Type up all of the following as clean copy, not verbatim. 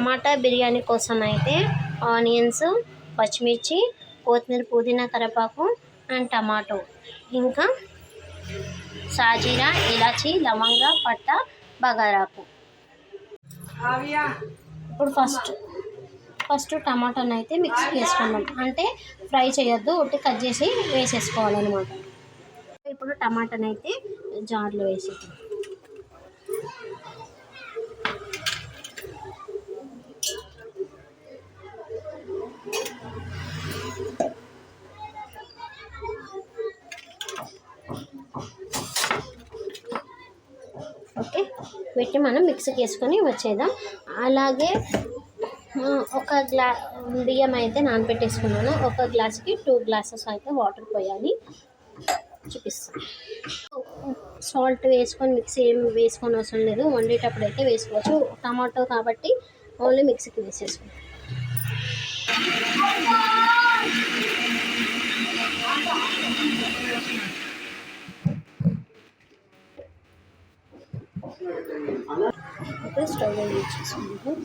టమాటా బిర్యానీ కోసం అయితే ఆనియన్స్, పచ్చిమిర్చి, కొత్తిమీర, పుదీనా, కరివేపాకు అండ్ టమాటో, ఇంకా సాజీరా, ఇలాచి, లవంగ, పట్ట, బగారాకు. ఇప్పుడు ఫస్ట్ టమాటాను అయితే మిక్సీకి వేసుకుందాం. అంటే ఫ్రై చేయొద్దు, ఉట్టి కట్ చేసి వేసేసుకోవాలన్నమాట. ఇప్పుడు టమాటాను అయితే జార్లో వేసి ఓకే వీటిని మనం మిక్సీకి వేసుకొని వచ్చేద్దాం. అలాగే ఒక బియ్యం అయితే నానబెట్టేసుకున్నాను. ఒక గ్లాస్కి 2 గ్లాసెస్ అయితే వాటర్ పోయాలి. చూపిస్తాను. సాల్ట్ వేసుకొని మిక్సీ ఏం వేసుకొని అవసరం లేదు, వండేటప్పుడు అయితే వేసుకోవచ్చు. టమాటో కాబట్టి ఓన్లీ మిక్సీకి వేసేసుకోండి. అయితే స్టవ్ యూజ్ చేసుకుంటాం.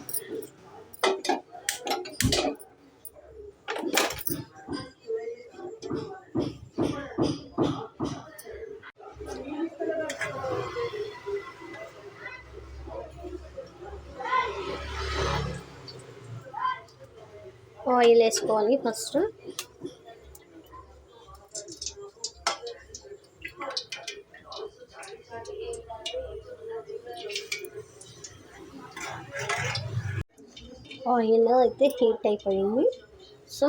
ఆయిల్ వేసుకోవాలి ఫస్ట్. ఆయిల్ అయితే హీట్ అయిపోయింది. సో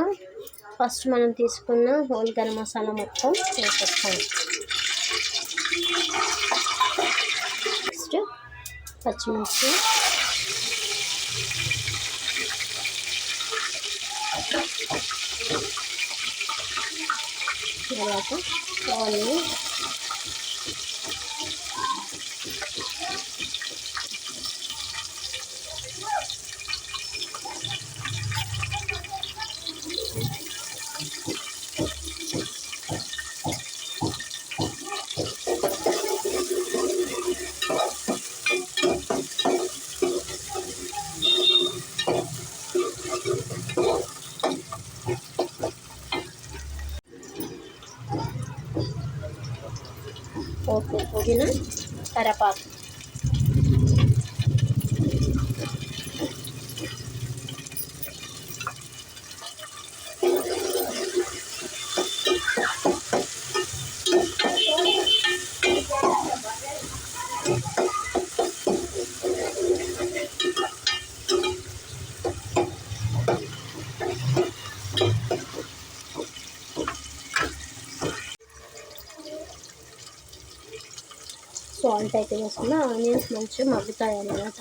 ఫస్ట్ మనం తీసుకున్న హోల్ గరం మసాలా మొత్తం వేసేస్తాం. నెక్స్ట్ పచ్చిమిర్చి, తర్వాత ఆనియన్, ఓకే పుదీనా, కరివేపాకు. సాల్ట్ అయితే వేసుకున్న ఆనియన్స్ మంచిగా మగ్గుతాయి అన్నమాట.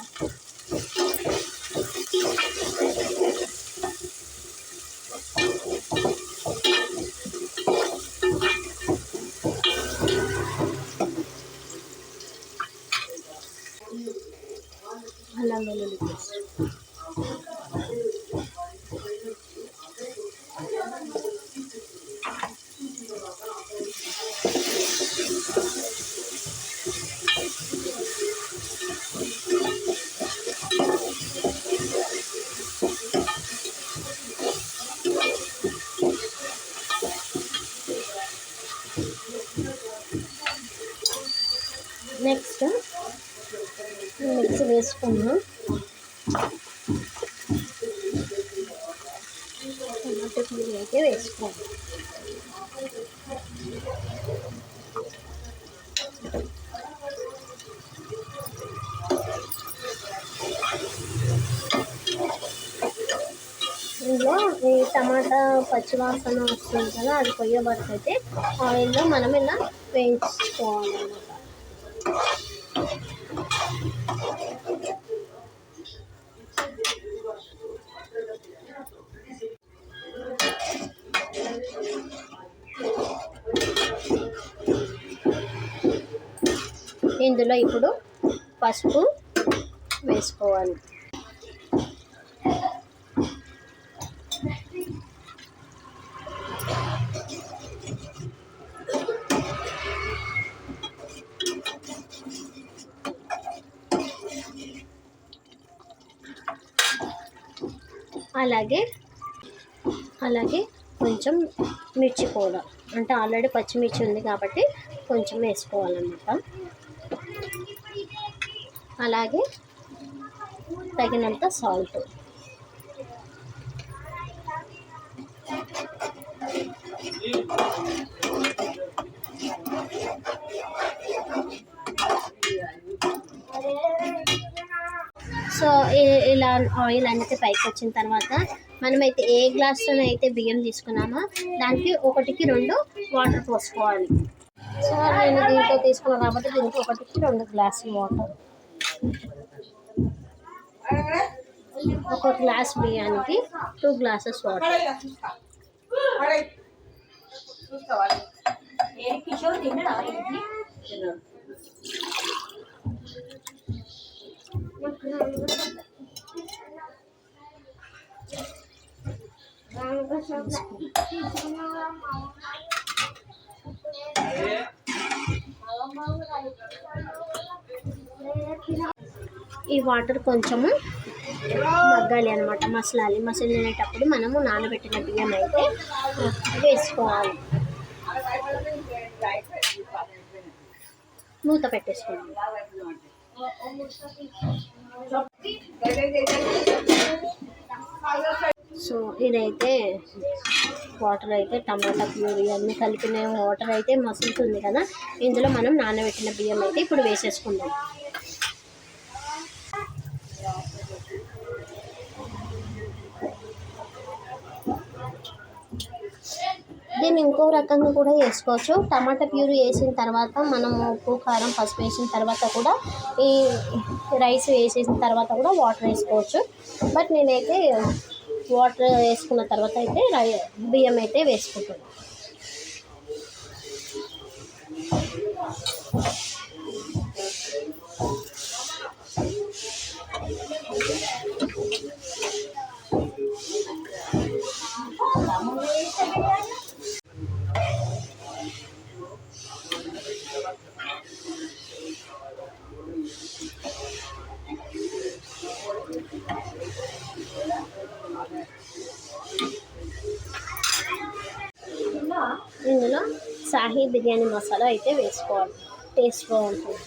అల్లం వెల్లుల్లి పేస్ట్, నెక్స్ట్ మిక్సీ వేసుకున్నాం. టమాటో ప్యూరీ అయితే వేసుకోండి. ఇందులో ఈ టమాటా పచ్చివాసన వస్తుంది కదా, అది పొయ్యే వరకు అయితే ఆయిల్లో మనం ఇలా వేయించుకోవాలన్నమాట. ఇందులో ఇప్పుడు పసుపు వేసుకోవాలి. అలాగే అలాగే కొంచెం మిర్చి పౌడర్, అంటే ఆల్రెడీ పచ్చిమిర్చి ఉంది కాబట్టి కొంచెం వేసుకోవాలన్నమాట. అలాగే తగినంత సాల్ట్. సో ఇలా ఆయిల్ అనేది పైకి వచ్చిన తర్వాత మనమైతే ఏ గ్లాస్తో అయితే బియ్యం తీసుకున్నామో దానికి 1కి 2 వాటర్ పోసుకోవాలి. సో నేను దీంట్లో తీసుకున్నాను కాబట్టి దీనికి 1కి 2 గ్లాసులు వాటర్. 1 గ్లాస్ బియ్యానికి 2 గ్లాసెస్ వాటర్. ఈ వాటర్ కొంచెము మగ్గాలి అనమాట, మసలాలి. మసలినేటప్పుడు మనము నానబెట్టిన బియ్యం అయితే వేసుకోవాలి. మూత పెట్టేసుకోవాలి. సో ఇదైతే వాటర్ అయితే టమాటా ప్యూరీ అన్నీ కలిపిన వాటర్ అయితే మసులుతుంది కదా, ఇందులో మనం నానబెట్టిన బియ్యం అయితే ఇప్పుడు వేసేసుకుందాం. దీన్ని ఇంకో రకంగా కూడా వేసుకోవచ్చు. టమాటా ప్యూరీ వేసిన తర్వాత మనము ఉప్పు కారం పసుపు వేసిన తర్వాత కూడా ఈ రైస్ వేసేసిన తర్వాత కూడా వాటర్ వేసుకోవచ్చు. బట్ నేనైతే వాటర్ వేసుకున్న తర్వాత అయితే బియ్యం అయితే వేసుకుంటాను. ఇందులో సాహీ బిర్యానీ మసాలా అయితే వేసుకోవాలి, టేస్ట్ బాగుంటుంది.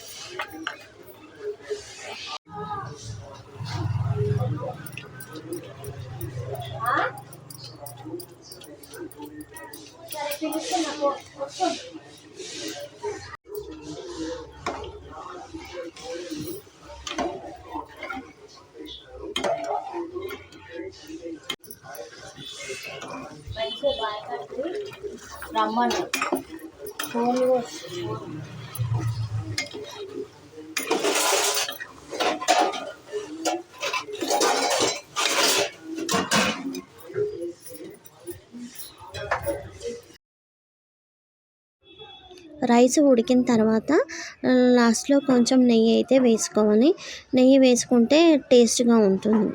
రమ్మను రైస్ ఉడికిన తర్వాత లాస్ట్లో కొంచెం నెయ్యి అయితే వేసుకోవాలి. నెయ్యి వేసుకుంటే టేస్ట్గా ఉంటుంది.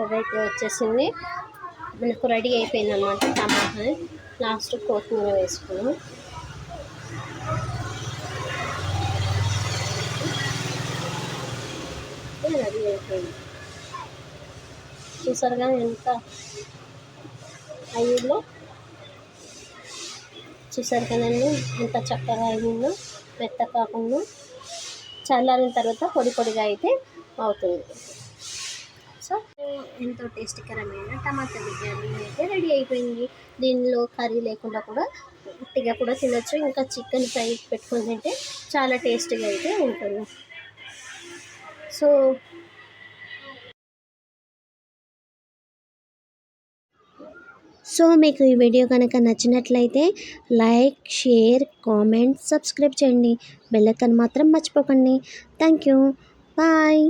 అదైతే వచ్చేసింది, మనకు రెడీ అయిపోయింది అనమాట. టమాటా లాస్ట్ కొత్తిమీర వేసుకున్నాం. రెడీ అయిపోయింది. చూసారుగా ఎంత అయ్యిందో, చూసారు కదండి ఎంత చక్కగా అయ్యిందో. మెత్త కాకుండా చల్లారిన తర్వాత పొడి పొడిగా అయితే అవుతుంది. సో ఎంతో టేస్టీకరమైన టమాటా బిర్యానీ అయితే రెడీ అయిపోయింది. దీనిలో కర్రీ లేకుండా కూడా ఉట్టిగా కూడా తినచ్చు. ఇంకా చికెన్ ఫ్రై పెట్టుకొని తింటే చాలా టేస్టీగా అయితే ఉంటుంది. సో మీకు ఈ వీడియో కనుక నచ్చినట్లయితే లైక్, షేర్, కామెంట్, సబ్స్క్రైబ్ చేయండి. బెల్ ఐకాన్ మాత్రం మర్చిపోకండి. Thank you. బాయ్.